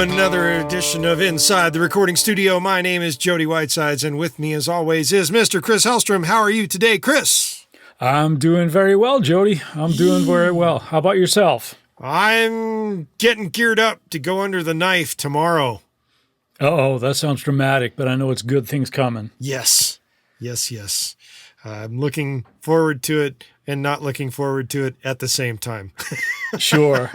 another edition of Inside the Recording Studio. My name is Jody Whitesides, and with me, as always, is Mr. Chris Hellstrom. How are you today, Chris? I'm doing very well, Jody. I'm doing very well. How about yourself? I'm getting geared up to go under the knife tomorrow. Uh-oh, that sounds dramatic, but I know it's good things coming. Yes. I'm looking forward to it and not looking forward to it at the same time. Sure.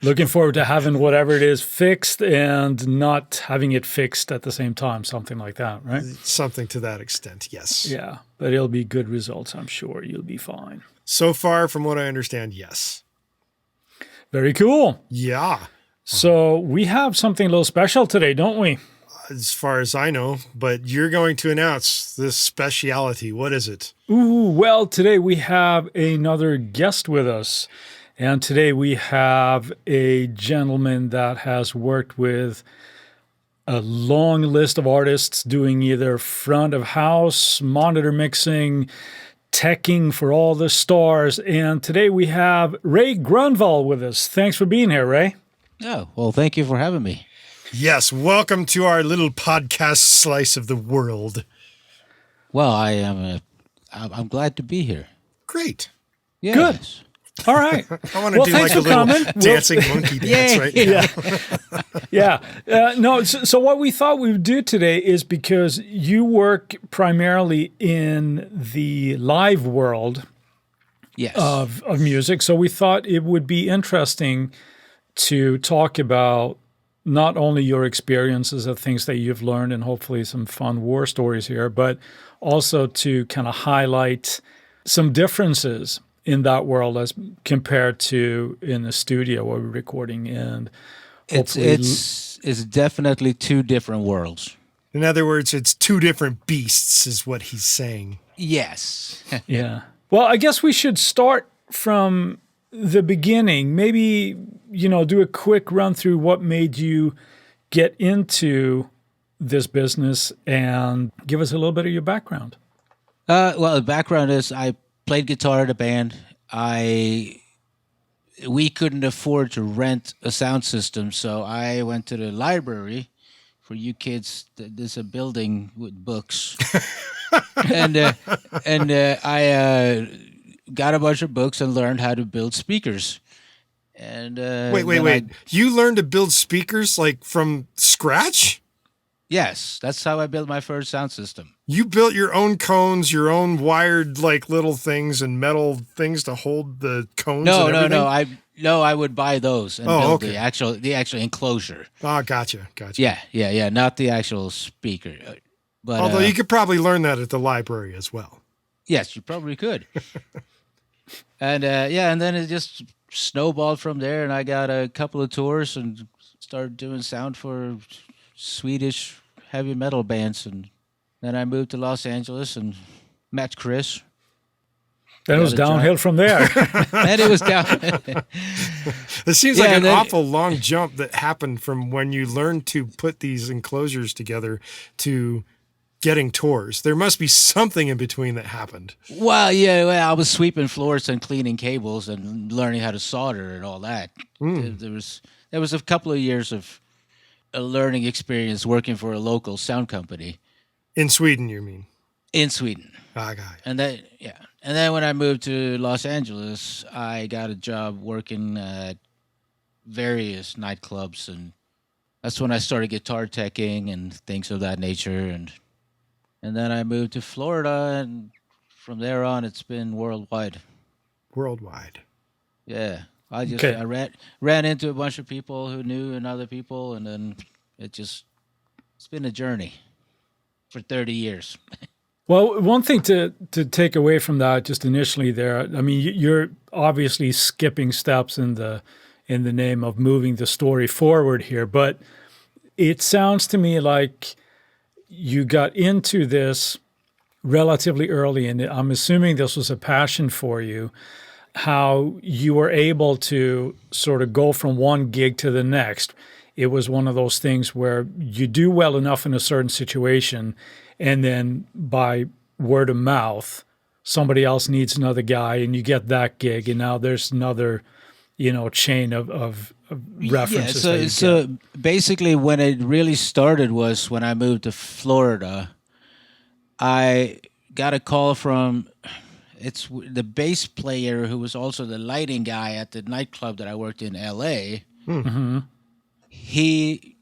Looking forward to having whatever it is fixed and not having it fixed at the same time, something like that, right? Something to that extent, yes. Yeah, but it'll be good results, I'm sure. You'll be fine. So far, from what I understand, yes. Very cool. Yeah. So we have something a little special today, don't we? As far as I know, but you're going to announce this speciality. What is it? Ooh, well, today we have another guest with us. And today we have a gentleman that has worked with a long list of artists doing either front of house, monitor mixing, teching for all the stars. And today we have Ray Gronvall with us. Thanks for being here, Ray. Oh, well, thank you for having me. Yes, welcome to our little podcast slice of the world. Well, I'm glad to be here. Great. Yes. Good. All right. I want to do like a little dancing monkey dance right now. Yeah. So what we thought we would do today is because you work primarily in the live world Yes. of music, so we thought it would be interesting to talk about not only your experiences of things that you've learned and hopefully some fun war stories here, but also to kind of highlight some differences in that world as compared to in the studio where we're recording. And it's definitely two different worlds. In other words, it's two different beasts is what he's saying. Yes. yeah. Well, I guess we should start from the beginning. Maybe, do a quick run through what made you get into this business and give us a little bit of your background. Well, the background is I played guitar in a band. We couldn't afford to rent a sound system, so I went to the library. For you kids, there's a building with books, and I got a bunch of books and learned how to build speakers. And wait! You learned to build speakers like from scratch? Yes, that's how I built my first sound system. You built your own cones, your own wired like little things and metal things to hold the cones. No. I would buy those and build okay. the actual enclosure. Oh, gotcha. Yeah, not the actual speaker. But although you could probably learn that at the library as well. Yes, you probably could. And then it just snowballed from there, and I got a couple of tours and started doing sound for Swedish heavy metal bands, and then I moved to Los Angeles and met Chris. Then it was downhill from there. And it was down. It seems like an awful long jump that happened from when you learned to put these enclosures together to getting tours. There must be something in between that happened. Well, I was sweeping floors and cleaning cables and learning how to solder and all that. There was a couple of years of a learning experience working for a local sound company. In Sweden, you mean? In Sweden. I got it. And then when I moved to Los Angeles, I got a job working at various nightclubs, and that's when I started guitar teching and things of that nature. And then I moved to Florida, and from there on, it's been worldwide. Worldwide. Yeah. I ran into a bunch of people who knew and other people, and then it's been a journey for 30 years. Well, one thing to take away from that just initially there, I mean, you're obviously skipping steps in the name of moving the story forward here, but it sounds to me like you got into this relatively early, and I'm assuming this was a passion for you, how you were able to sort of go from one gig to the next. It was one of those things where you do well enough in a certain situation, and then by word of mouth, somebody else needs another guy, and you get that gig, and now there's another, chain of references. So basically, when it really started was when I moved to Florida. I got a call from the bass player who was also the lighting guy at the nightclub that I worked in L.A. Mm-hmm. He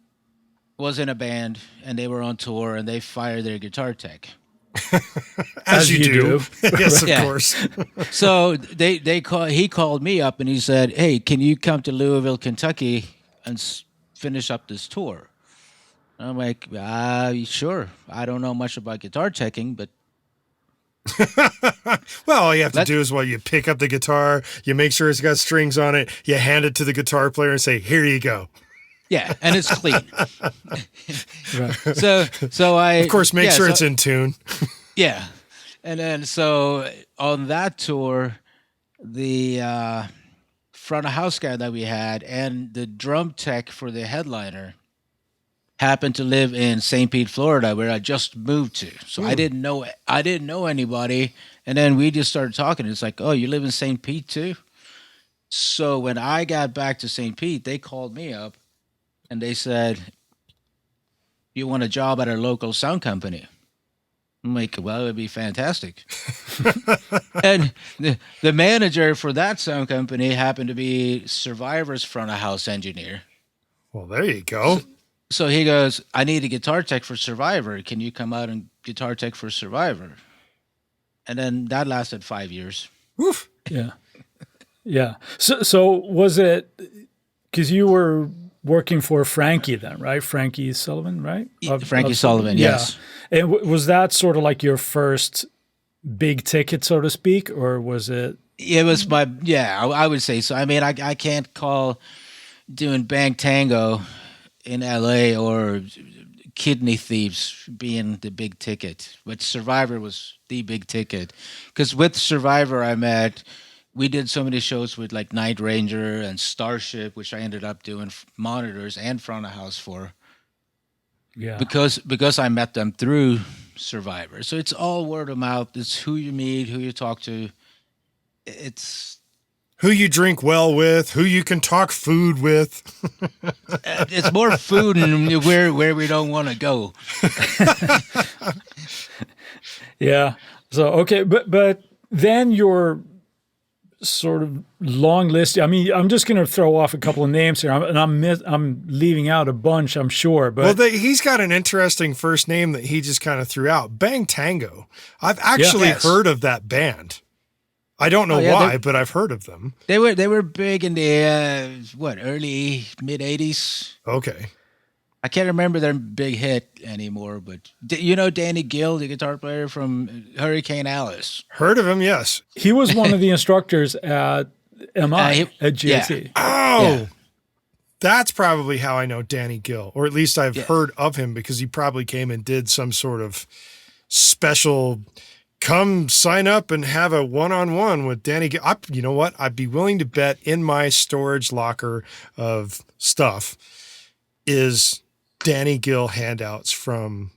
was in a band and they were on tour and they fired their guitar tech. As you do. Yes, of Yeah. course. So he called me up and he said, "Hey, can you come to Louisville, Kentucky and finish up this tour?" And I'm like, sure. I don't know much about guitar teching, but Well, all you have to do is you pick up the guitar, you make sure it's got strings on it, you hand it to the guitar player and say, "Here you go." yeah, and it's clean. Right. So I Of course, make sure it's in tune. Yeah, and then so on that tour, the front of house guy that we had and the drum tech for the headliner happened to live in St. Pete, Florida, where I just moved to. So I didn't know anybody, and then we just started talking. It's like, "Oh, you live in St. Pete too?" So when I got back to St. Pete, they called me up and they said, "You want a job at our local sound company?" I'm like, "Well, it would be fantastic." And the manager for that sound company happened to be Survivor's front of house engineer. Well, there you go. So he goes, "I need a guitar tech for Survivor. Can you come out and guitar tech for Survivor?" And then that lasted 5 years. Woof. Yeah. Yeah. So was it because you were working for Frankie then, right? Frankie Sullivan, right? Frankie Sullivan, yes. Yeah. And was that sort of like your first big ticket, so to speak, or was it? It was I would say so. I mean, I can't call doing Bang Tango in LA or Kidney Thieves being the big ticket, but Survivor was the big ticket. Because with Survivor, we did so many shows with like Night Ranger and Starship, which I ended up doing monitors and front of house for. Yeah. Because I met them through Survivor. So it's all word of mouth. It's who you meet, who you talk to. It's who you drink well with, who you can talk food with. It's more food and where we don't want to go. Yeah. So okay, but then your sort of long list. I mean, I'm just going to throw off a couple of names here, and I'm leaving out a bunch, I'm sure. But he's got an interesting first name that he just kind of threw out. Bang Tango. I've actually heard of that band. I don't know why, but I've heard of them. They were big in the early mid 80s. Okay. I can't remember their big hit anymore, but you know Danny Gill, the guitar player from Hurricane Alice. Heard of him, yes. He was one of the instructors at MI at GAT. Yeah. Oh, that's probably how I know Danny Gill, or at least I've heard of him because he probably came and did some sort of special. Come sign up and have a one-on-one with Danny Gill. You know what? I'd be willing to bet in my storage locker of stuff is Danny Gill handouts from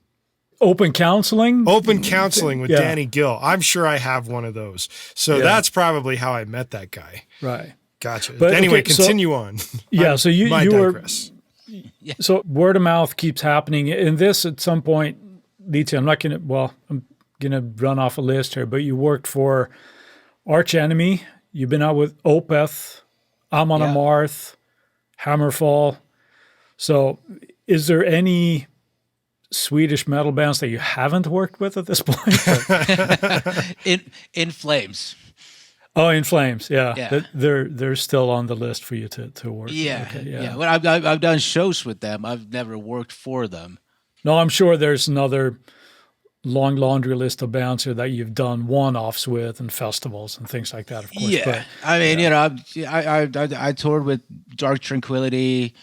Open Counseling with Danny Gill. I'm sure I have one of those. So that's probably how I met that guy. Right. Gotcha. But anyway, continue on. Yeah. So you digress. were, so word of mouth keeps happening. And this at some point leads to, I'm going to run off a list here, but you worked for Arch Enemy. You've been out with Opeth, Amon Amarth, Hammerfall. So is there any Swedish metal bands that you haven't worked with at this point? In Flames. Oh, In Flames, yeah. They're still on the list for you to work. Yeah, okay, yeah. Well, I've done shows with them. I've never worked for them. No, I'm sure there's another long laundry list of bands here that you've done one-offs with and festivals and things like that, of course. Yeah, but, I mean, I toured with Dark Tranquility,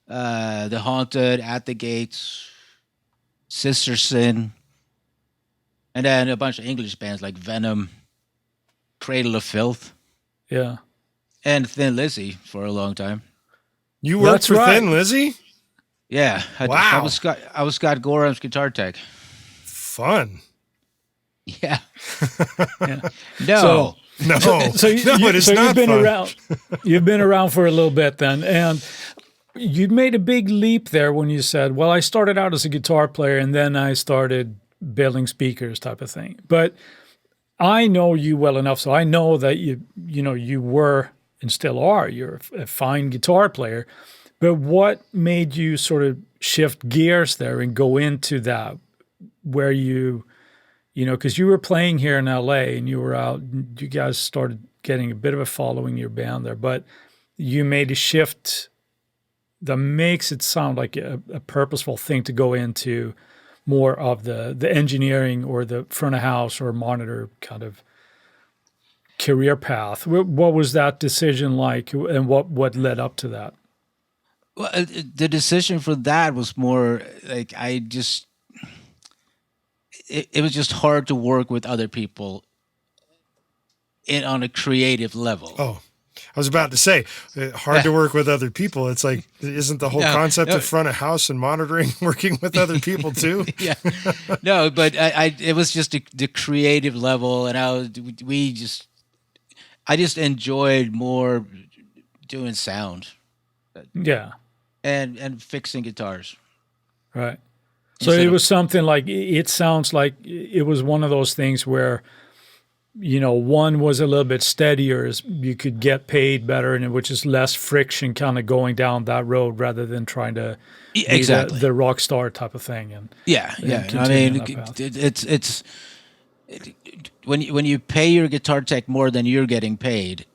The Haunted, At the Gates, Sister Sin, and then a bunch of English bands like Venom, Cradle of Filth, and Thin Lizzy for a long time. You worked for Thin Lizzy? Yeah. I was Scott Gorham's guitar tech. Fun. Yeah. Yeah. No. No, So it is not you've been fun. around. You've been around for a little bit then, and you made a big leap there when you said, "Well, I started out as a guitar player, and then I started building speakers, type of thing." But I know you well enough, so I know that you were and still are. You're a fine guitar player. But what made you sort of shift gears there and go into that, where because you were playing here in LA and you were out, you guys started getting a bit of a following, your band there, but you made a shift that makes it sound like a purposeful thing to go into more of the engineering or the front of house or monitor kind of career path. What was that decision like, and what led up to that? Well, the decision for that was more like it was just hard to work with other people on a creative level. Oh, I was about to say, hard to work with other people. It's like, isn't the whole concept of front of house and monitoring working with other people too? Yeah, no, but it was just the creative level, and I just enjoyed more doing sound. Yeah, and fixing guitars. Right. So it was something like, it sounds like it was one of those things where, one was a little bit steadier, you could get paid better, and which is less friction kind of going down that road rather than trying to be the rock star type of thing. And yeah. I mean, it's when you pay your guitar tech more than you're getting paid,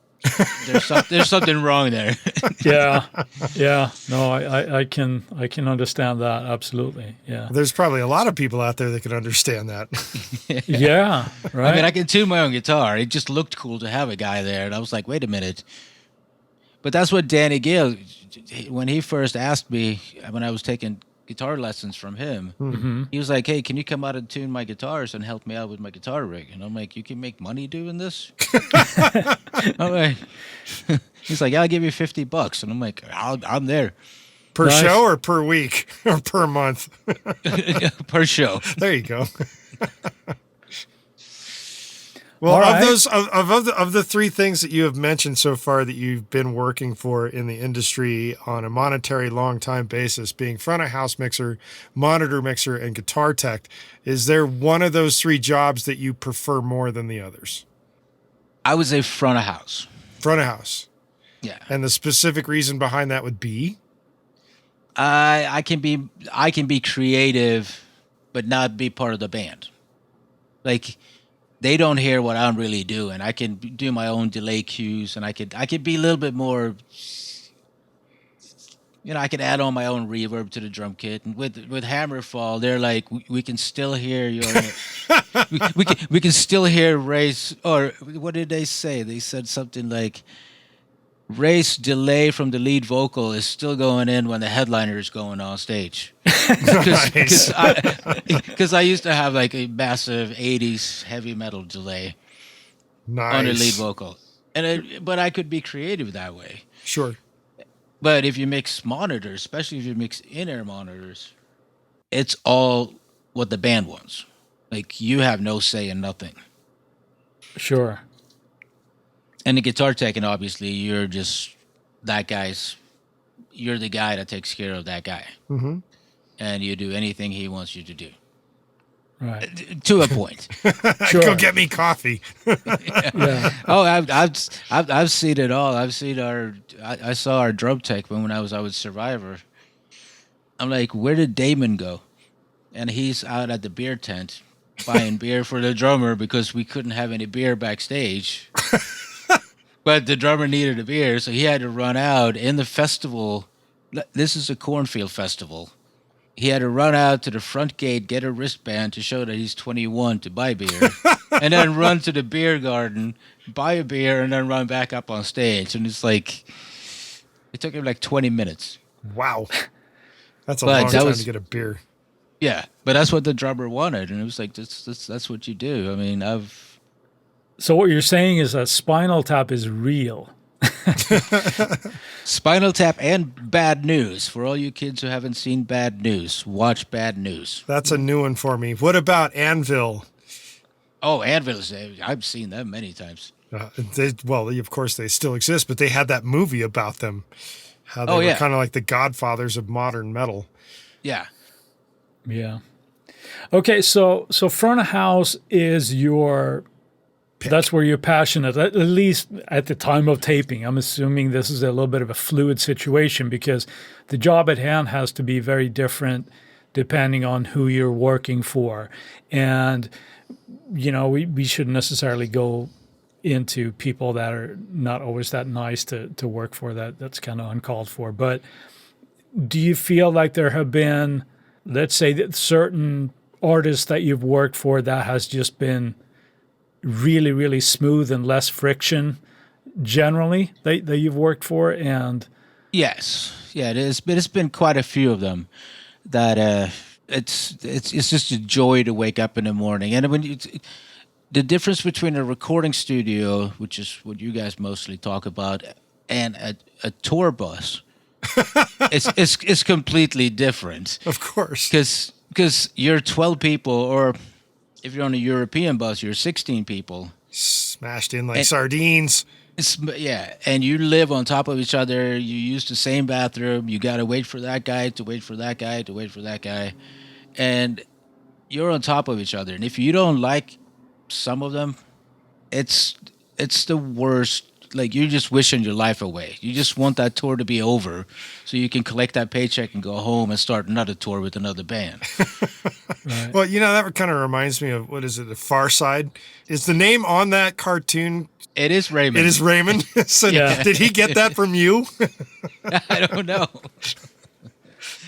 there's something wrong there. Yeah. No, I can understand that, absolutely. Yeah. There's probably a lot of people out there that can understand that. Yeah, right. I mean, I can tune my own guitar. It just looked cool to have a guy there, and I was like, wait a minute. But that's what Danny Gill, when he first asked me when I was taking guitar lessons from him, he was like, hey, can you come out and tune my guitars and help me out with my guitar rig? And I'm like, you can make money doing this? I'm like, he's like, I'll give you $50. And I'm like, I'm there. Per show or per week or per month? Per show. There you go. Well, of those of the three things that you have mentioned so far that you've been working for in the industry on a monetary long time basis, being front of house mixer, monitor mixer, and guitar tech, is there one of those three jobs that you prefer more than the others? I would say front of house. Front of house. Yeah. And the specific reason behind that would be? I can be creative, but not be part of the band. Like, they don't hear what I'm really doing. I can do my own delay cues, and I could be a little bit more. I could add on my own reverb to the drum kit. And with Hammerfall, they're like, we can still hear your. we can still hear Ray's, or what did they say? They said something like, Ray's delay from the lead vocal is still going in when the headliner is going on stage. Because I used to have like a massive 80s heavy metal delay on the lead vocal. But I could be creative that way. Sure. But if you mix monitors, especially if you mix in-ear monitors, it's all what the band wants. Like, you have no say in nothing. Sure. And the guitar tech, and obviously you're just you're the guy that takes care of that guy. Mm-hmm. And you do anything he wants you to do. Right. To a point. Sure. Go get me coffee. Yeah. Oh, I've seen it all. I saw our drum tech when I was out with Survivor. I'm like, where did Damon go? And he's out at the beer tent buying beer for the drummer because we couldn't have any beer backstage. But the drummer needed a beer, so he had to run out in the festival. This is a cornfield festival. He had to run out to the front gate, get a wristband to show that he's 21 to buy beer, and then run to the beer garden, buy a beer, and then run back up on stage. And it's like, it took him like 20 minutes. Wow. That's a long time to get a beer. Yeah, but that's what the drummer wanted, and it was like, that's what you do. I mean, So what you're saying is that Spinal Tap is real. Spinal Tap and Bad News. For all you kids who haven't seen Bad News, watch Bad News. That's a new one for me. What about Anvil? Oh, anvils! I've seen them many times. Of course, they still exist, but they had that movie about them. How they were kind of like the godfathers of modern metal. Yeah. Yeah. Okay, so front of house is your pick. That's where you're passionate, at least at the time of taping. I'm assuming this is a little bit of a fluid situation because the job at hand has to be very different depending on who you're working for. And, we shouldn't necessarily go into people that are not always that nice to work for. That's kind of uncalled for. But do you feel like there have been, let's say, that certain artists that you've worked for that has just been really, really smooth and less friction generally that you've worked for? And yes, yeah, it is. But it's been quite a few of them that it's just a joy to wake up in the morning. And when the difference between a recording studio, which is what you guys mostly talk about, and a tour bus, it's completely different. Of course, because you're 12 people, or if you're on a European bus, you're 16 people. Smashed in like sardines. And you live on top of each other. You use the same bathroom. You got to wait for that guy, to wait for that guy, to wait for that guy. And you're on top of each other. And if you don't like some of them, it's the worst. Like, you're just wishing your life away. You just want that tour to be over so you can collect that paycheck and go home and start another tour with another band. Right. Well, that kind of reminds me of, what is it, The Far Side? Is the name on that cartoon? It is Raymond. It is Raymond? So yeah. Did he get that from you? I don't know.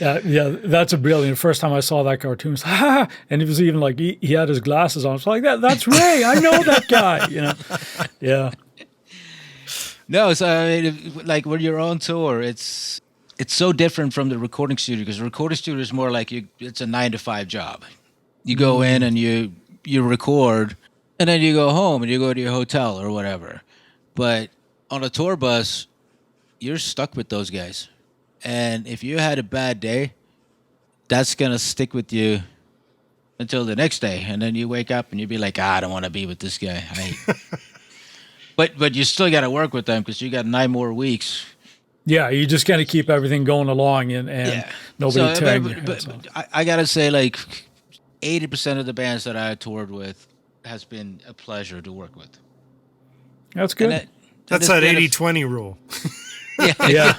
Yeah, that's a brilliant. First time I saw that cartoon, was, and it was even like he had his glasses on. It's like, that's Ray. I know that guy. Yeah. No, so I mean, like when you're on tour, it's so different from the recording studio, because the recording studio is more like it's a 9-to-5 job. You go in and you record, and then you go home and you go to your hotel or whatever. But on a tour bus, you're stuck with those guys. And if you had a bad day, that's going to stick with you until the next day. And then you wake up and you'd be like, I don't want to be with this guy. But you still got to work with them because you got 9 more weeks. Yeah, you just got to keep everything going along and nobody tearing your heads off. I got to say, like, 80% of the bands that I toured with has been a pleasure to work with. That's good. That's that 80-20 rule. Yeah.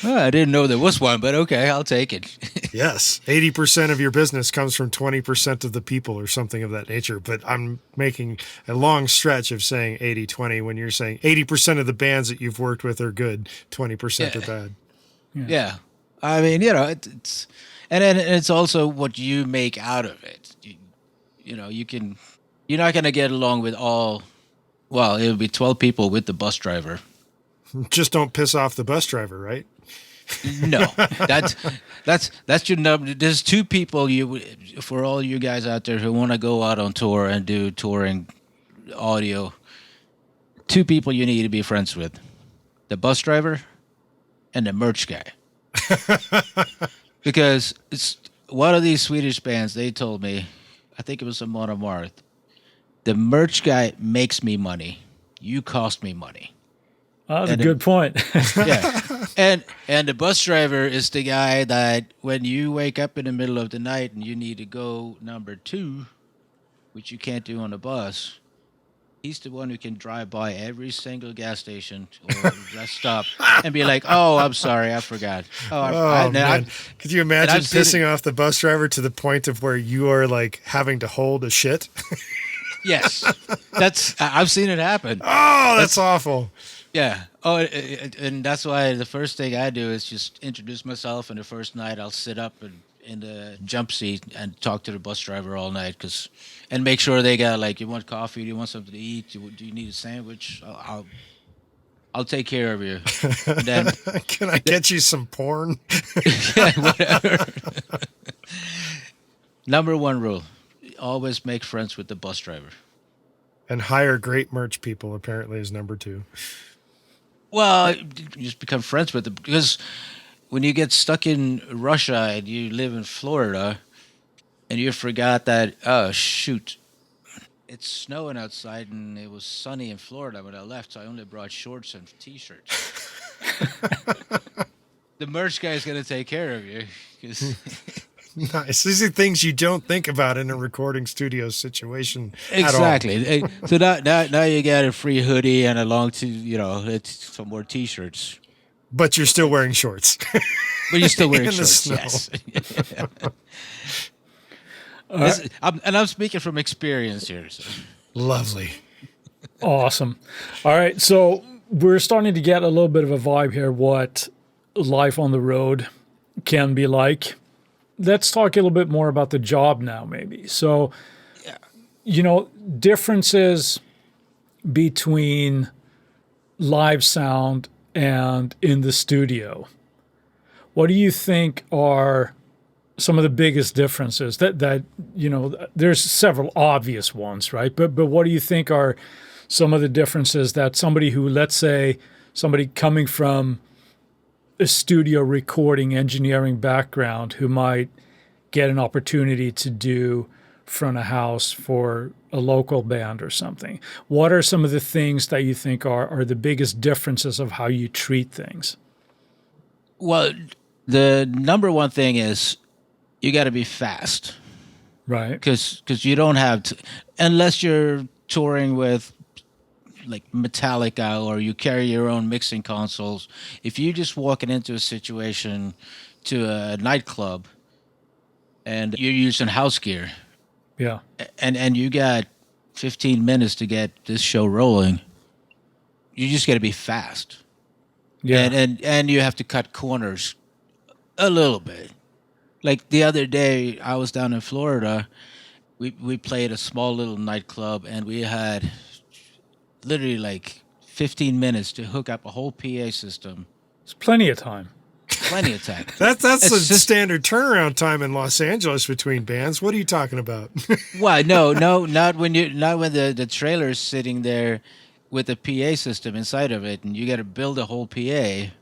Well, I didn't know there was one, but okay, I'll take it. Yes. 80% of your business comes from 20% of the people or something of that nature. But I'm making a long stretch of saying 80-20 when you're saying 80% of the bands that you've worked with are good, 20% are bad. Yeah. I mean, it's, and then it's also what you make out of it. You're not going to get along with it'll be 12 people with the bus driver. Just don't piss off the bus driver, right? No, that's your number. There's 2 people for all you guys out there who want to go out on tour and do touring audio. 2 people you need to be friends with: the bus driver and the merch guy. Because it's one of these Swedish bands. They told me, I think it was Amon Amarth, the merch guy makes me money. You cost me money. Oh, that's a good point. Yeah. And the bus driver is the guy that when you wake up in the middle of the night and you need to go number 2, which you can't do on a bus, he's the one who can drive by every single gas station or rest stop and be like, "Oh, I'm sorry, I forgot." Man. Could you imagine pissing off the bus driver to the point of where you are like having to hold a shit? Yes. I've seen it happen. Oh, that's awful. Yeah. Oh, and that's why the first thing I do is just introduce myself, and the first night I'll sit up in the jump seat and talk to the bus driver all night, and make sure they got, like, you want coffee, do you want something to eat, do you need a sandwich? I'll take care of you. And then, can I get you some porn? Yeah, whatever. Number 1 rule: always make friends with the bus driver. And hire great merch people, apparently, is number 2. Well, you just become friends with them, because when you get stuck in Russia and you live in Florida and you forgot that, oh, shoot, it's snowing outside, and it was sunny in Florida when I left, so I only brought shorts and T-shirts. The merch guy is going to take care of you. 'Cause Nice. These are things you don't think about in a recording studio situation. exactly. So now you got a free hoodie and it's some more T-shirts. But you're still wearing shorts. But you're still wearing In the shorts. snow. Yes. I'm speaking from experience here. So. Lovely. Awesome. All right. So we're starting to get a little bit of a vibe here what life on the road can be like. Let's talk a little bit more about the job now, maybe. So, differences between live sound and in the studio. What do you think are some of the biggest differences that there's several obvious ones, right? But what do you think are some of the differences that somebody who, let's say, somebody coming from a studio recording engineering background who might get an opportunity to do front of house for a local band or something? What are some of the things that you think are the biggest differences of how you treat things? Well, the number one thing is you got to be fast. Right. Because you don't have to, unless you're touring with like Metallica or you carry your own mixing consoles. If you're just walking into a situation to a nightclub and you're using house gear, Yeah. and you got 15 minutes to get this show rolling, you just got to be fast. Yeah. And you have to cut corners a little bit. Like the other day, I was down in Florida. We played a small little nightclub, and we had literally like 15 minutes to hook up a whole PA system. It's plenty of time. Plenty of time. That's It's the just- standard turnaround time in Los Angeles between bands. What are you talking about? Why? No, not when the trailer's sitting there with a PA system inside of it, and you got to build a whole PA.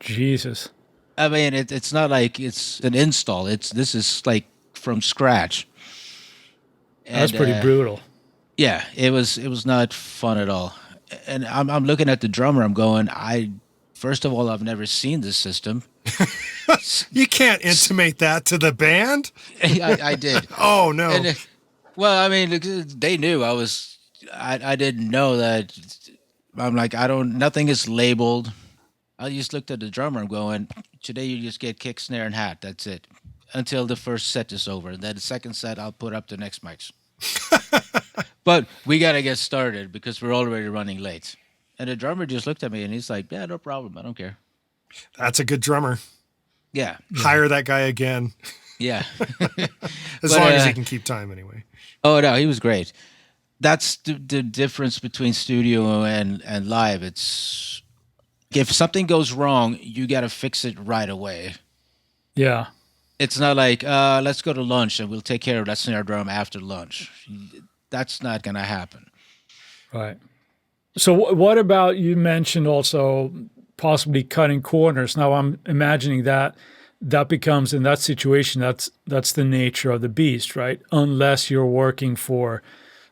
Jesus. I mean, it's not like it's an install. This is like from scratch. That's And, pretty brutal. Yeah, it was not fun at all. And I'm looking at the drummer. I'm going, first of all, I've never seen this system. You can't intimate that to the band. I did. Oh, no. And, well, I mean, they knew I didn't know that. I'm like, nothing is labeled. I just looked at the drummer. I'm going, today you just get kick, snare, and hat. That's it. Until the first set is over. And then the second set, I'll put up the next mics. But we got to get started because we're already running late. And the drummer just looked at me and he's like, yeah, no problem. I don't care. That's a good drummer. Yeah. Hire that guy again. Yeah. As long as he can keep time anyway. Oh, no, he was great. That's the difference between studio and live. It's if something goes wrong, you got to fix it right away. Yeah. It's not like, let's go to lunch and we'll take care of that snare drum after lunch. That's not going to happen. Right. So what about, you mentioned also possibly cutting corners. Now I'm imagining that becomes, in that situation, that's the nature of the beast, right? Unless you're working for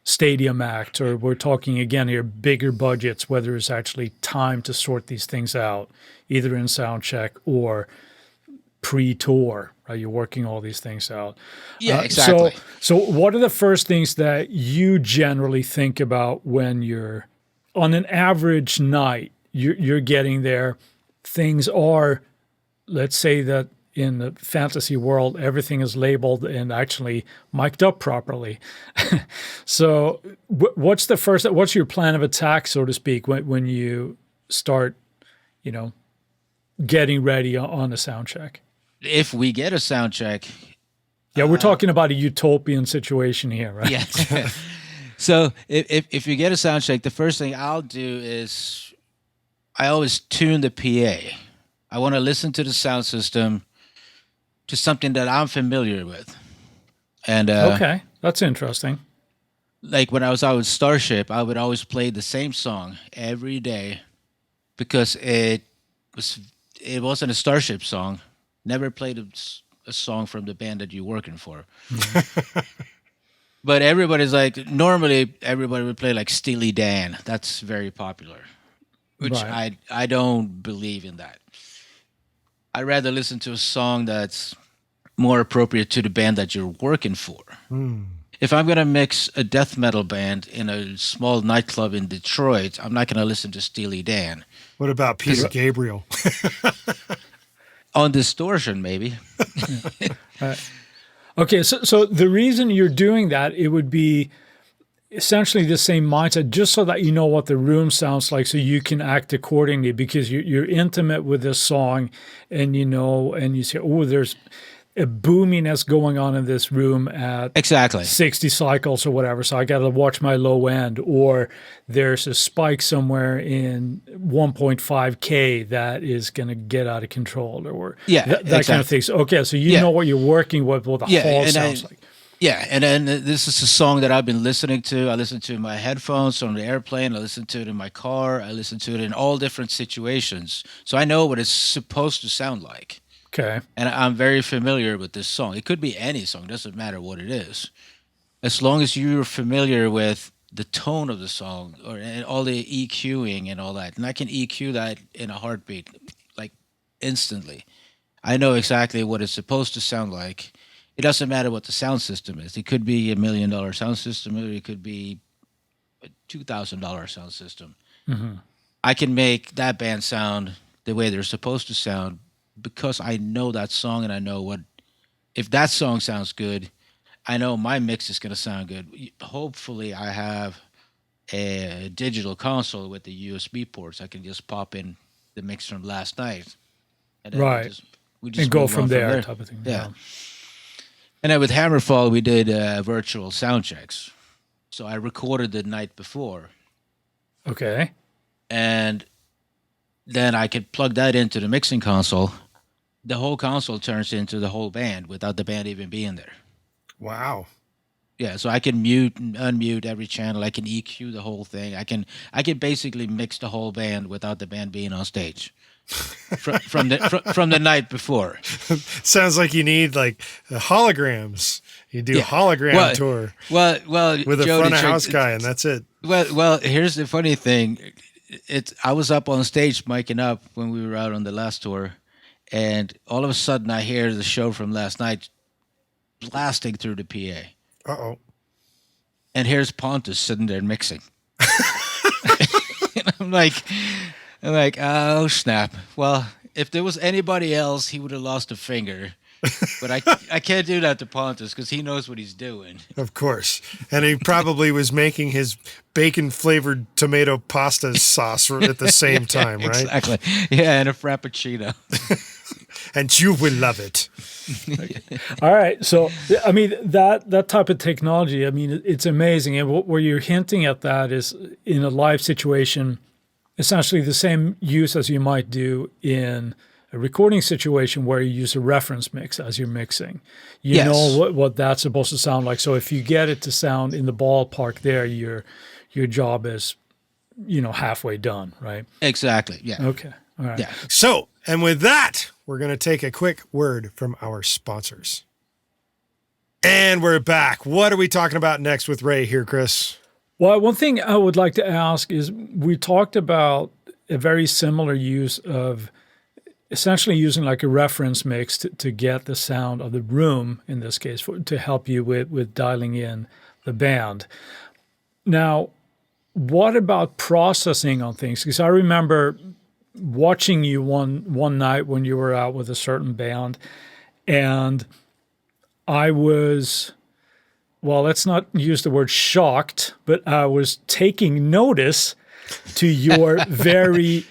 stadium act, or we're talking again here, bigger budgets, where there's actually time to sort these things out, either in sound check or pre-tour, right? You're working all these things out. Yeah, exactly. So what are the first things that you generally think about when you're on an average night? You're getting there. Things are, let's say that in the fantasy world, everything is labeled and actually mic'd up properly. So what's your plan of attack, so to speak, when you start, getting ready on a sound check? If we get a sound check. Yeah, we're talking about a utopian situation here, right? Yeah. So if you get a sound check, the first thing I'll do is I always tune the PA. I want to listen to the sound system to something that I'm familiar with. And okay, that's interesting. Like when I was out with Starship, I would always play the same song every day because it wasn't a Starship song. Never played a song from the band that you're working for. But everybody's like, normally everybody would play like Steely Dan. That's very popular, which Right. I don't believe in that. I'd rather listen to a song that's more appropriate to the band that you're working for. If I'm going to mix a death metal band in a small nightclub in Detroit, I'm not going to listen to Steely Dan. What about Peter Gabriel? On distortion, maybe. Okay, so the reason you're doing that, it would be essentially the same mindset, just so that you know what the room sounds like, so you can act accordingly, because you're intimate with this song, and and you say, oh, there's a boominess going on in this room at Exactly 60 cycles or whatever, so I got to watch my low end, or there's a spike somewhere in 1.5K that is going to get out of control, or that kind of thing. So, okay, so you know what you're working with, what the hall sounds like. Yeah, and then this is a song that I've been listening to. I listen to it in my headphones on the airplane. I listen to it in my car. I listen to it in all different situations. So I know what it's supposed to sound like. Okay. And I'm very familiar with this song. It could be any song. It doesn't matter what it is. As long as you're familiar with the tone of the song and all the EQing and all that. And I can EQ that in a heartbeat, like instantly. I know exactly what it's supposed to sound like. It doesn't matter what the sound system is. It could be $1 million sound system, or it could be a $2,000 sound system. Mm-hmm. I can make that band sound the way they're supposed to sound because I know that song, and I know if that song sounds good, I know my mix is going to sound good. Hopefully I have a digital console with the USB ports. I can just pop in the mix from last night. And then right. We just and go from there type of thing. Yeah. And then with Hammerfall, we did virtual sound checks. So I recorded the night before. Okay. And then I could plug that into the mixing console. The whole console turns into the whole band without the band even being there. Wow. Yeah, so I can mute and unmute every channel. I can EQ the whole thing. I can basically mix the whole band without the band being on stage. from the night before. Sounds like you need like holograms. You do a hologram tour. Well, with a front of house guy, and that's it. Well, here's the funny thing. I was up on stage miking up when we were out on the last tour, and all of a sudden I hear the show from last night blasting through the PA. Uh-oh. And here's Pontus sitting there mixing. And I'm like, oh snap. Well, if there was anybody else, he would have lost a finger. But I can't do that to Pontus because he knows what he's doing. Of course. And he probably was making his bacon-flavored tomato pasta sauce at the same time, right? Exactly. Yeah, and a Frappuccino. And you will love it. All right. So, I mean, that type of technology, I mean, it's amazing. And where you're hinting at that is in a live situation, essentially the same use as you might do in a recording situation where you use a reference mix as you're mixing. You know what that's supposed to sound like. So if you get it to sound in the ballpark there, your job is, halfway done, right? Exactly. Yeah. Okay. All right. Yeah. So, and with that, we're going to take a quick word from our sponsors. And we're back. What are we talking about next with Ray here, Chris? Well, one thing I would like to ask is we talked about a very similar use of essentially using like a reference mix to get the sound of the room, in this case, to help you with dialing in the band. Now, what about processing on things? Because I remember watching you one night when you were out with a certain band, and I was, well, let's not use the word shocked, but I was taking notice to your very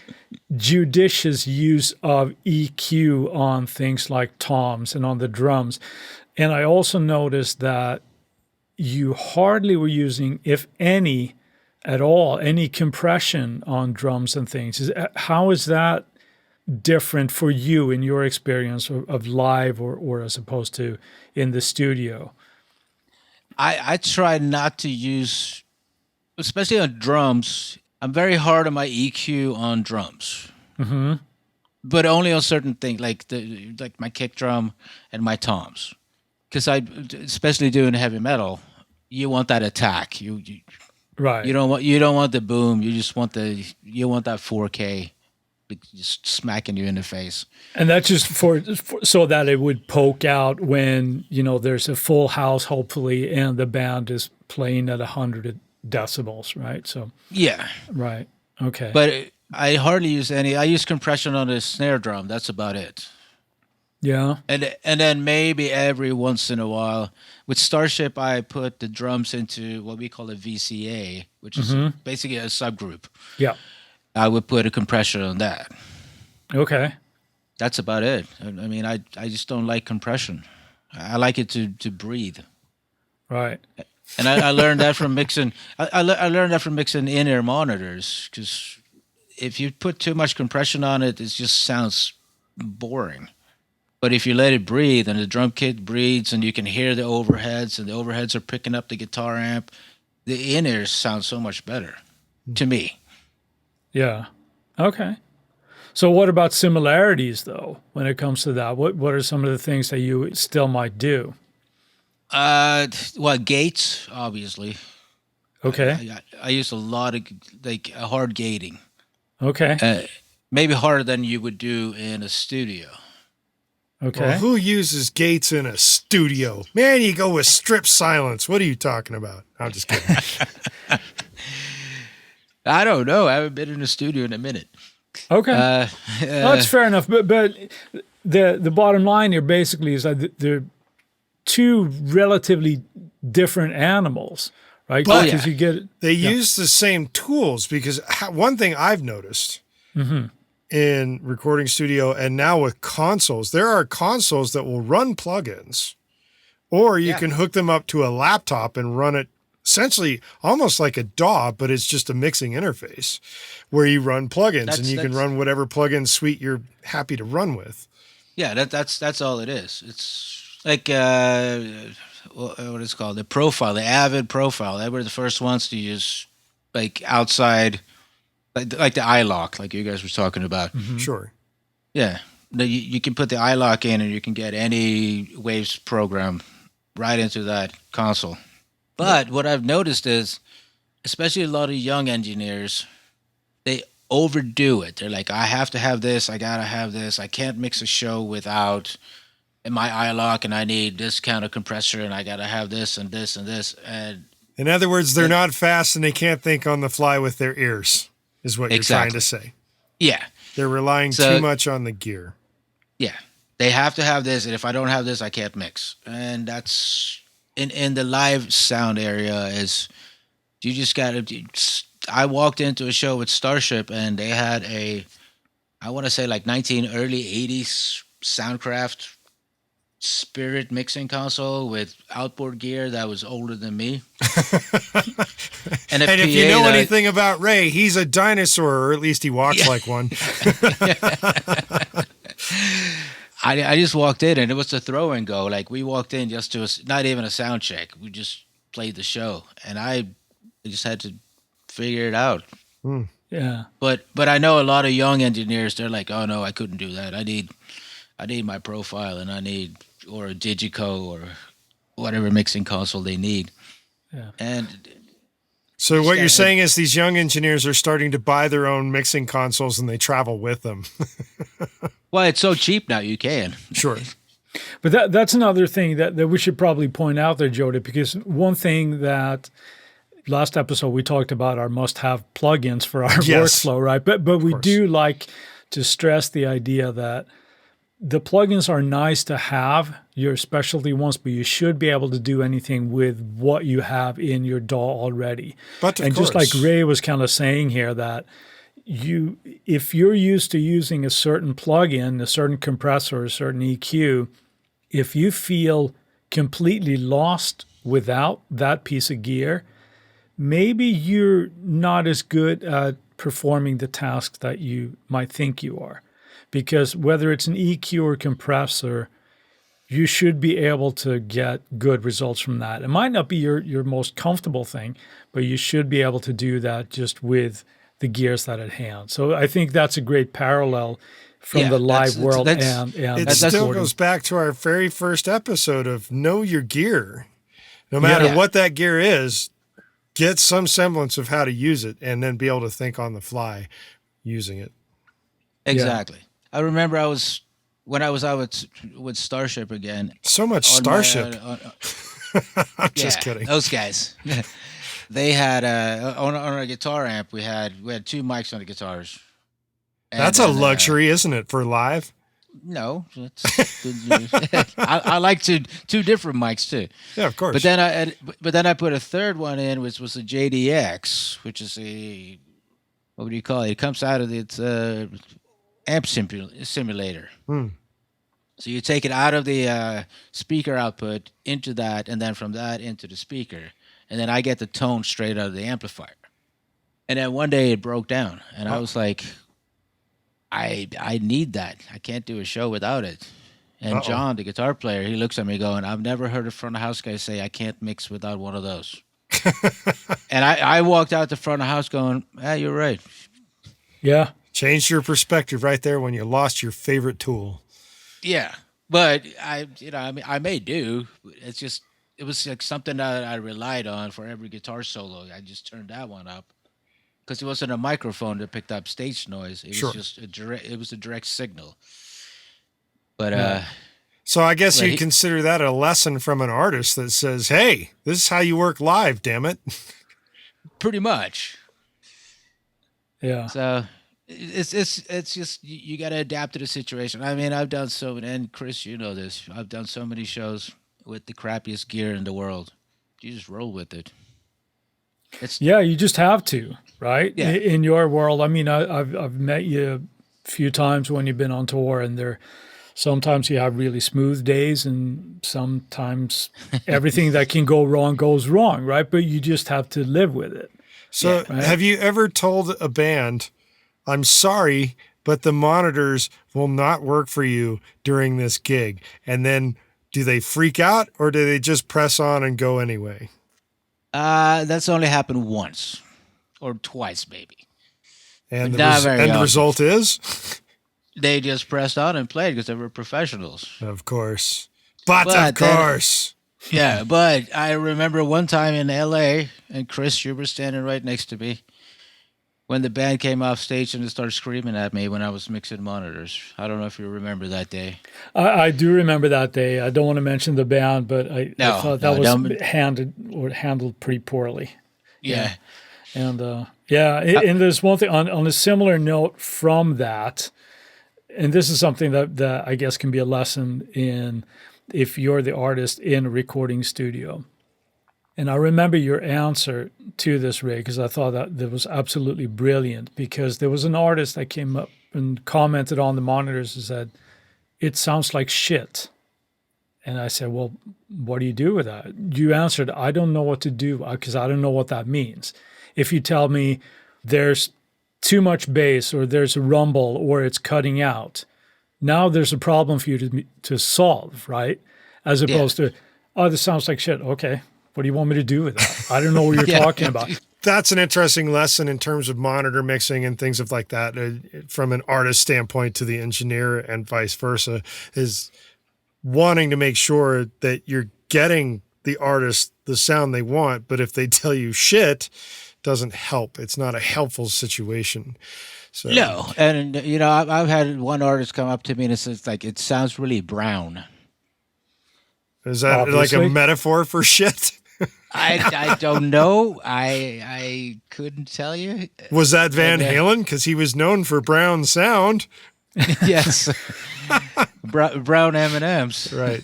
judicious use of EQ on things like toms and on the drums. And I also noticed that you hardly were using, if any at all, any compression on drums and things. How is that different for you in your experience of live or as opposed to in the studio? I try not to use, especially on drums, I'm very hard on my EQ on drums. Mm-hmm. But only on certain things, like my kick drum and my toms. Because especially doing heavy metal, you want that attack. Right. You don't want the boom. You just want that 4K, just smacking you in the face. And that's just for so that it would poke out when, there's a full house, hopefully, and the band is playing at 100 decibels, right? So Yeah. right. Okay. But I hardly use any. I use compression on the snare drum. That's about it. Yeah. And then maybe every once in a while, with Starship, I put the drums into what we call a VCA, which is basically a subgroup. Yeah. I would put a compression on that. Okay. That's about it. I mean, I just don't like compression. I like it to breathe. Right. And I learned that from mixing. I learned that from mixing in-ear monitors, because if you put too much compression on it, it just sounds boring. But if you let it breathe, and the drum kit breathes, and you can hear the overheads, and the overheads are picking up the guitar amp, the in-ears sound so much better to me. Yeah. Okay. So what about similarities, though, when it comes to that? What are some of the things that you still might do? Well, gates, obviously. Okay. I use a lot of hard gating. Okay. Maybe harder than you would do in a studio. Okay. Well, who uses gates in a studio? Man, you go with strip silence. What are you talking about? I'm just kidding. I don't know. I haven't been in a studio in a minute. Okay. Well, that's fair enough. But the bottom line here basically is that they're two relatively different animals, right? But because they use the same tools, because one thing I've noticed in recording studio and now with consoles, there are consoles that will run plugins, or you can hook them up to a laptop and run it essentially almost like a DAW, but it's just a mixing interface where you run plugins and you can run whatever plugin suite you're happy to run with. Yeah, that's all it is. It's like what is it called? The profile, the Avid profile. They were the first ones to use like outside, like the iLock, like you guys were talking about. Sure. Yeah, you can put the iLock in, and you can get any Waves program right into that console. But what I've noticed is, especially a lot of young engineers, they overdo it. They're like, I have to have this, I gotta have this, I can't mix a show without my iLock, and I need this kind of compressor, and I gotta have this and this and this. And in other words, they're not fast and they can't think on the fly with their ears, is what you're trying to say. Yeah. They're relying too much on the gear. Yeah. They have to have this, and if I don't have this, I can't mix. And that's in the live sound area is you just gotta. I walked into a show with Starship, and they had I want to say like early 80s Soundcraft Spirit mixing console with outboard gear that was older than me. and if you know anything about Ray, he's a dinosaur, or at least he walks like one. I just walked in, and it was a throw and go. Like, we walked in just to not even a sound check. We just played the show, and I just had to figure it out. Yeah. But I know a lot of young engineers, they're like, oh no, I couldn't do that. I need my profile, and or a Digico or whatever mixing console they need. Yeah. And so what you're saying is these young engineers are starting to buy their own mixing consoles, and they travel with them. Well, it's so cheap now, you can. Sure. But that's another thing that we should probably point out there, Jody, because one thing that last episode we talked about our must-have plugins for our workflow, right? But we do like to stress the idea that the plugins are nice to have, your specialty ones, but you should be able to do anything with what you have in your DAW already. But and just like Ray was kind of saying here, that if you're used to using a certain plugin, a certain compressor, a certain EQ, if you feel completely lost without that piece of gear, maybe you're not as good at performing the tasks that you might think you are. Because whether it's an EQ or compressor, you should be able to get good results from that. It might not be your most comfortable thing, but you should be able to do that just with the gears that at hand. So I think that's a great parallel from the live world. And it still goes back to our very first episode of Know Your Gear. No matter what that gear is, get some semblance of how to use it and then be able to think on the fly using it. Exactly. I remember when I was out with Starship again. So much Starship. I'm just kidding. Those guys. They had on our guitar amp. We had 2 mics on the guitars. And that's a luxury, isn't it, for live? No, I like two different mics too. Yeah, of course. But then I put a third one in, which was a JDX, which is a, what do you call it? It comes out of its amp simulator. So you take it out of the speaker output into that, and then from that into the speaker, and then I get the tone straight out of the amplifier. And then one day it broke down, and I was like, I need that. I can't do a show without it. And John, the guitar player, he looks at me going, I've never heard a front of house guy say, I can't mix without one of those. And I walked out the front of house going, you're right. Yeah. Changed your perspective right there when you lost your favorite tool. Yeah. But I may do. It's just, it was like something that I relied on for every guitar solo. I just turned that one up. Because it wasn't a microphone that picked up stage noise. It was just a direct signal. But so I guess you consider that a lesson from an artist that says, "Hey, this is how you work live, damn it." Pretty much. Yeah. So it's just you got to adapt to the situation. I mean, I've done so many, and Chris, you know this. I've done so many shows with the crappiest gear in the world. You just roll with it. You just have to, right? Yeah. In your world, I mean, I've met you a few times when you've been on tour, and sometimes you have really smooth days, and sometimes everything that can go wrong goes wrong, right? But you just have to live with it. So, have you ever told a band, "I'm sorry, but the monitors will not work for you during this gig"? And then do they freak out, or do they just press on and go anyway? That's only happened once or twice, maybe. And the result is? They just pressed on and played because they were professionals. Of course. But of course. Yeah, but I remember one time in L.A., and Chris, you were standing right next to me, when the band came off stage and they started screaming at me when I was mixing monitors. I don't know if you remember that day. I do remember that day. I don't want to mention the band, but I thought that was handled pretty poorly. Yeah. And and there's one thing on a similar note from that, and this is something that I guess can be a lesson in if you're the artist in a recording studio. And I remember your answer to this, Ray, because I thought that was absolutely brilliant, because there was an artist that came up and commented on the monitors and said, "It sounds like shit." And I said, "Well, what do you do with that?" You answered, "I don't know what to do because I don't know what that means. If you tell me there's too much bass or there's a rumble or it's cutting out, now there's a problem for you to solve, right? As opposed to, oh, this sounds like shit. Okay. What do you want me to do with that? I don't know what you're talking about." That's an interesting lesson in terms of monitor mixing and things of like that, from an artist standpoint to the engineer and vice versa, is wanting to make sure that you're getting the artist the sound they want. But if they tell you shit, it doesn't help. It's not a helpful situation. So. No. And, I've had one artist come up to me and says, like, it sounds really brown. Is that Obviously. like a metaphor for shit? I don't know. I couldn't tell you. Was that Van Halen? Because he was known for brown sound. Yes. Brown M&Ms. Right.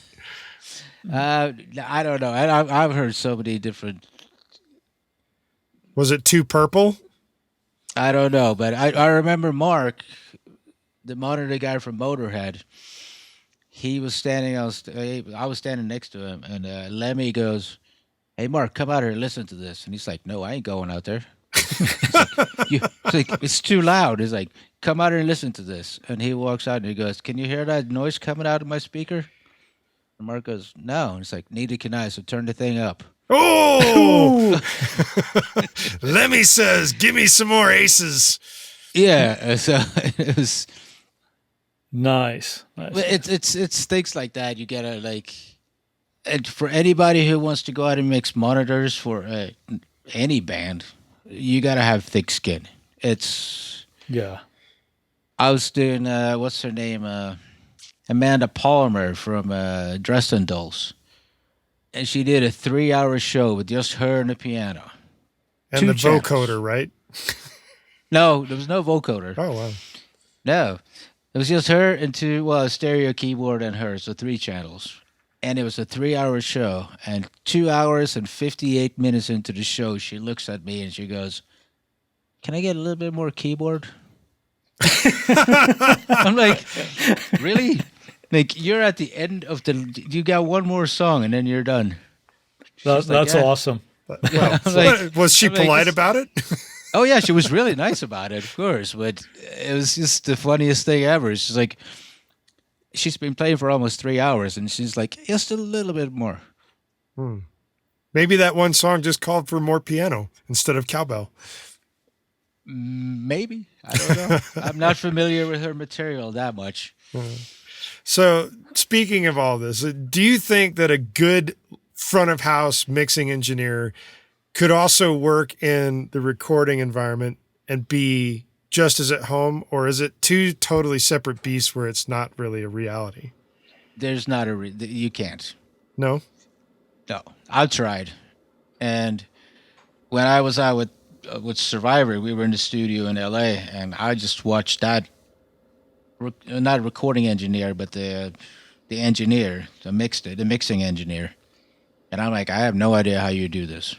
I don't know. I've heard so many different. Was it too purple? I don't know. But I remember Mark, the monitor guy from Motorhead. He was standing. I was standing next to him, and Lemmy goes, "Hey, Mark, come out here and listen to this." And he's like, "No, I ain't going out there." It's too loud. He's like, "Come out here and listen to this." And he walks out and he goes, "Can you hear that noise coming out of my speaker?" And Mark goes, "No." And he's like, "Neither can I, so turn the thing up." Oh! Lemmy says, "Give me some more aces." Yeah, so it was... Nice. But it's things like that. You gotta, like... And for anybody who wants to go out and mix monitors for any band, you got to have thick skin. It's Yeah. I was doing what's her name, Amanda Palmer from Dresden Dolls, and she did a 3-hour show with just her and the piano. And 2 the channels. vocoder, right? No, there was no vocoder. Oh, wow. No, it was just her and a stereo keyboard and her, so 3 channels. And it was a 3-hour show. And 2 hours and 58 minutes into the show, she looks at me and she goes, "Can I get a little bit more keyboard?" I'm like, really? Like, you're at the end of you got one more song and then you're done. That's "Yeah." awesome. Well, like- was she I'm like, polite about it? Oh yeah, she was really nice about it, of course. But it was just the funniest thing ever. She's like, she's been playing for almost 3 hours, and she's like, just a little bit more. Maybe that one song just called for more piano instead of cowbell. Maybe, I don't know. I'm not familiar with her material that much. So, speaking of all this, do you think that a good front of house mixing engineer could also work in the recording environment and be just as at home, or is it two totally separate beasts where it's not really a reality? There's not you can't. No? No, I've tried, and when I was out with Survivor, we were in the studio in LA, and I just watched that. Not recording engineer, but the engineer, the mixing engineer, and I'm like, I have no idea how you do this.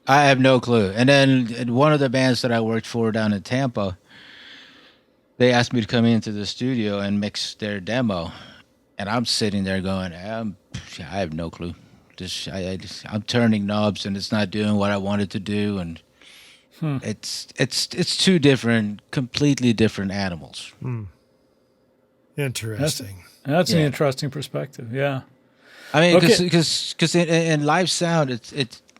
I have no clue. And then in one of the bands that I worked for down in Tampa, they asked me to come into the studio and mix their demo. And I'm sitting there going, I have no clue. I'm turning knobs and it's not doing what I wanted to do. And it's two completely different animals. Interesting. That's an interesting perspective. Yeah. I mean, Okay. because in live sound,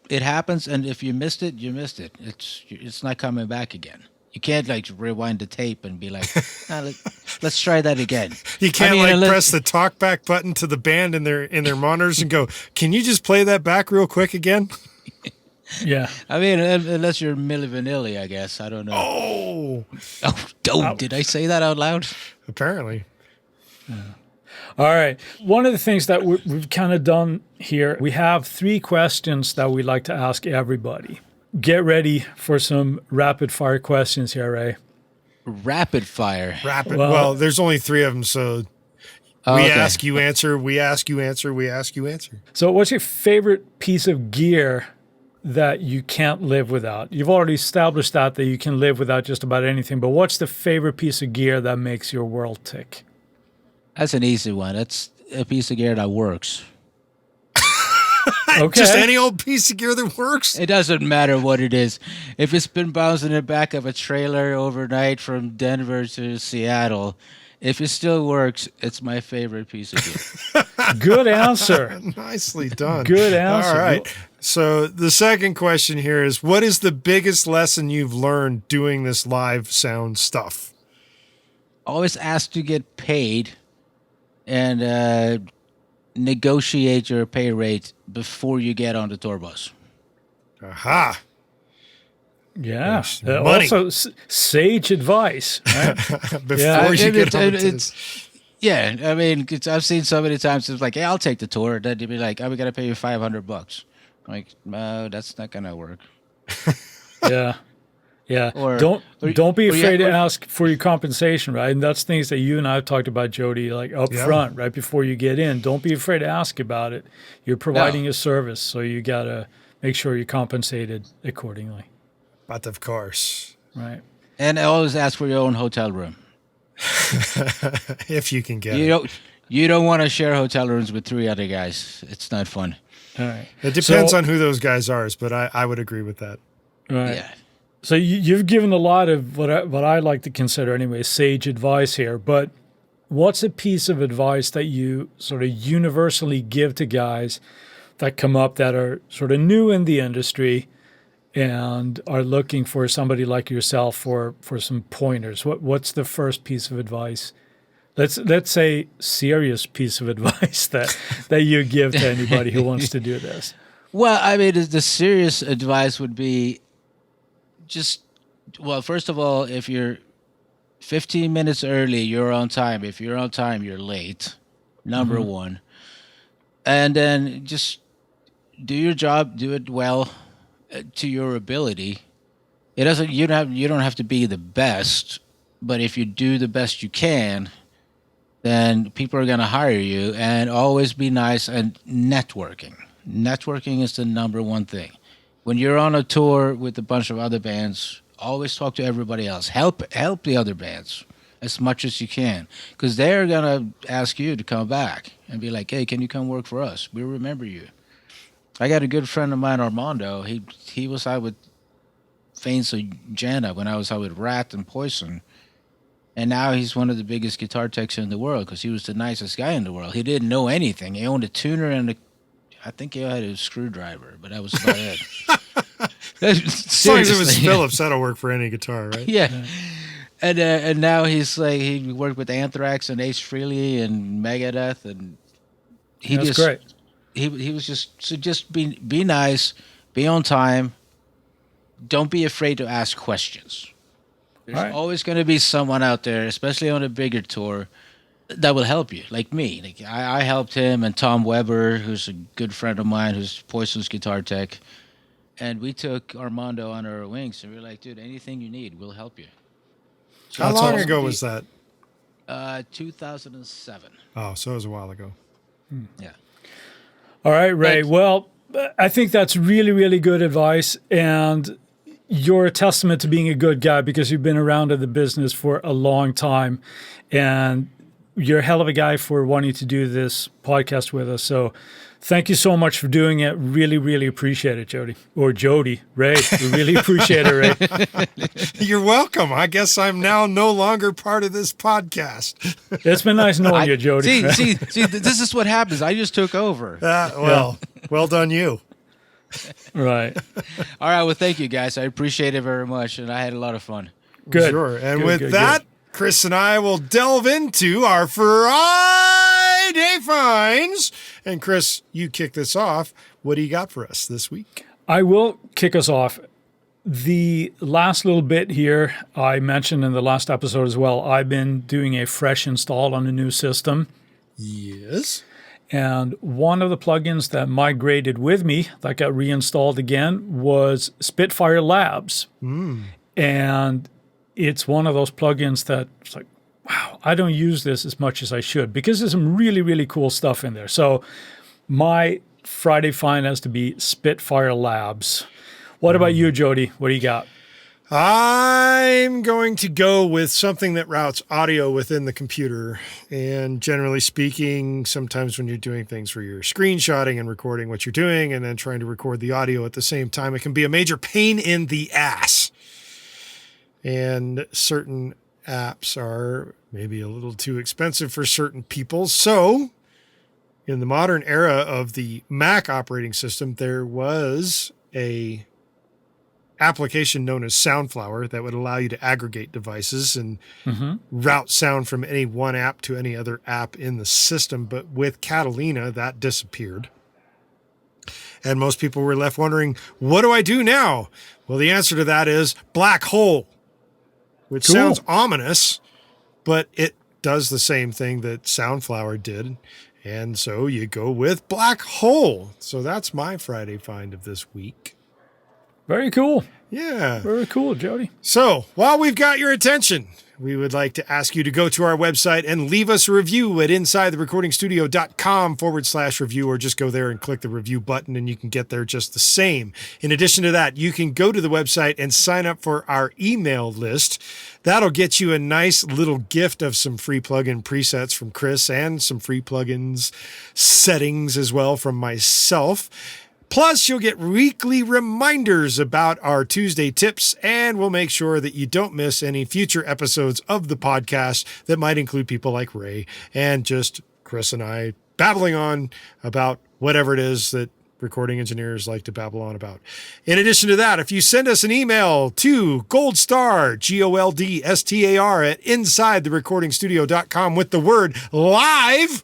it happens, and if you missed it, you missed it. It's not coming back again. You can't like rewind the tape and be like, let's try that again. You can't press the talk back button to the band in their monitors and go, "Can you just play that back real quick again?" Yeah. I mean, unless you're Milli Vanilli, I guess. I don't know. Oh, did I say that out loud? Apparently. All right. One of the things that we've kind of done here, we have 3 questions that we like to ask everybody. Get ready for some rapid fire questions here, Ray. Rapid fire. Well, there's only 3 of them, so we ask, you answer, we ask, you answer, we ask, you answer. So what's your favorite piece of gear that you can't live without? You've already established that you can live without just about anything, but what's the favorite piece of gear that makes your world tick? That's an easy one. That's a piece of gear that works. Okay. Just any old piece of gear that works? It doesn't matter what it is. If it's been bouncing in the back of a trailer overnight from Denver to Seattle, if it still works, it's my favorite piece of gear. Good answer. Nicely done. Good answer. All right. So the second question here is, what is the biggest lesson you've learned doing this live sound stuff? Always ask to get paid and negotiate your pay rate before you get on the tour bus. Aha. Yeah. Money. Also, sage advice. Right? Before you get on yeah, I mean, I've seen so many times it's like, "Hey, I'll take the tour." Then you'd be like, "Oh, we got to pay you $500." I'm like, no, that's not gonna work. Yeah. Yeah. Don't be afraid to ask for your compensation, right? And that's things that you and I have talked about, Jody, like up front, right before you get in. Don't be afraid to ask about it. You're providing a service, so you got to make sure you're compensated accordingly. But of course. Right. And always ask for your own hotel room. If you can get it. You don't want to share hotel rooms with 3 other guys. It's not fun. All right. It depends on who those guys are, but I would agree with that. Right. Yeah. So you've given a lot of what I like to consider anyway, sage advice here, but what's a piece of advice that you sort of universally give to guys that come up that are sort of new in the industry and are looking for somebody like yourself for some pointers? What's the first piece of advice let's say serious piece of advice that you give to anybody who wants to do this? Well, I mean, the serious advice would be first of all, if you're 15 minutes early, you're on time. If you're on time, you're late. Number one. And then just do your job, do it well to your ability. You don't have to be the best, but if you do the best you can, then people are going to hire you. And always be nice and networking. Networking is the number one thing. When you're on a tour with a bunch of other bands, always talk to everybody else. Help the other bands as much as you can, because they're going to ask you to come back and be like, hey, can you come work for us? We remember you. I got a good friend of mine, Armando. He was out with Faints of Jana when I was out with Rat and Poison. And now he's one of the biggest guitar techs in the world because he was the nicest guy in the world. He didn't know anything. He owned a tuner and I think he had a screwdriver, but that was about it. As long as it was Phillips, that'll work for any guitar, right? Yeah. And now he's like, he worked with Anthrax and Ace Frehley and Megadeth, and That's great. He was just be nice, be on time, don't be afraid to ask questions. There's always going to be someone out there, especially on a bigger tour, that will help you, like me. Like I helped him, and Tom Weber, who's a good friend of mine, who's Poison's guitar tech, and we took Armando under our wings, and we were like, dude, anything you need, we'll help you. So how long ago was that? 2007. Oh, so it was a while ago. Yeah. All right, Ray. Thanks. Well, I think that's really, really good advice, and you're a testament to being a good guy because you've been around in the business for a long time, and you're a hell of a guy for wanting to do this podcast with us. So thank you so much for doing it. Really, really appreciate it, Jody. Or Jody. Ray, we really appreciate it, Ray. You're welcome. I guess I'm now no longer part of this podcast. It's been nice knowing you, Jody. See, this is what happens. I just took over. Well done you. Right. All right, well, thank you, guys. I appreciate it very much, and I had a lot of fun. Good. Sure. And with that, Chris and I will delve into our Friday finds. And Chris, you kick this off. What do you got for us this week? I will kick us off. The last little bit here, I mentioned in the last episode as well, I've been doing a fresh install on a new system. Yes. And one of the plugins that migrated with me, that got reinstalled again, was Spitfire Labs. And it's one of those plugins that it's like, wow, I don't use this as much as I should because there's some really, really cool stuff in there. So my Friday find has to be Spitfire Labs. What about you, Jody? What do you got? I'm going to go with something that routes audio within the computer. And generally speaking, sometimes when you're doing things where you're screenshotting and recording what you're doing and then trying to record the audio at the same time, it can be a major pain in the ass. And certain apps are maybe a little too expensive for certain people. So in the modern era of the Mac operating system, there was a application known as Soundflower that would allow you to aggregate devices and route sound from any one app to any other app in the system. But with Catalina, that disappeared. And most people were left wondering, what do I do now? Well, the answer to that is Black Hole, which sounds ominous, but it does the same thing that Soundflower did. And so you go with Black Hole. So that's my Friday find of this week. Very cool. Yeah. Very cool, Jody. So while we've got your attention, we would like to ask you to go to our website and leave us a review at insidetherecordingstudio.com/review, or just go there and click the review button and you can get there just the same. In addition to that, you can go to the website and sign up for our email list. That'll get you a nice little gift of some free plugin presets from Chris and some free plugins settings as well from myself. Plus, you'll get weekly reminders about our Tuesday tips, and we'll make sure that you don't miss any future episodes of the podcast that might include people like Ray and just Chris and I babbling on about whatever it is that recording engineers like to babble on about. In addition to that, if you send us an email to goldstar, GOLDSTAR at InsideTheRecordingStudio.com with the word live,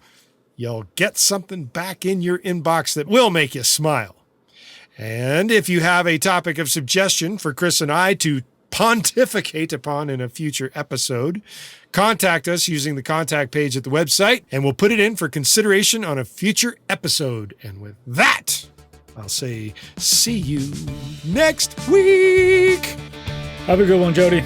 you'll get something back in your inbox that will make you smile. And if you have a topic of suggestion for Chris and I to pontificate upon in a future episode, contact us using the contact page at the website, and we'll put it in for consideration on a future episode. And with that, I'll say see you next week. Have a good one, Jody.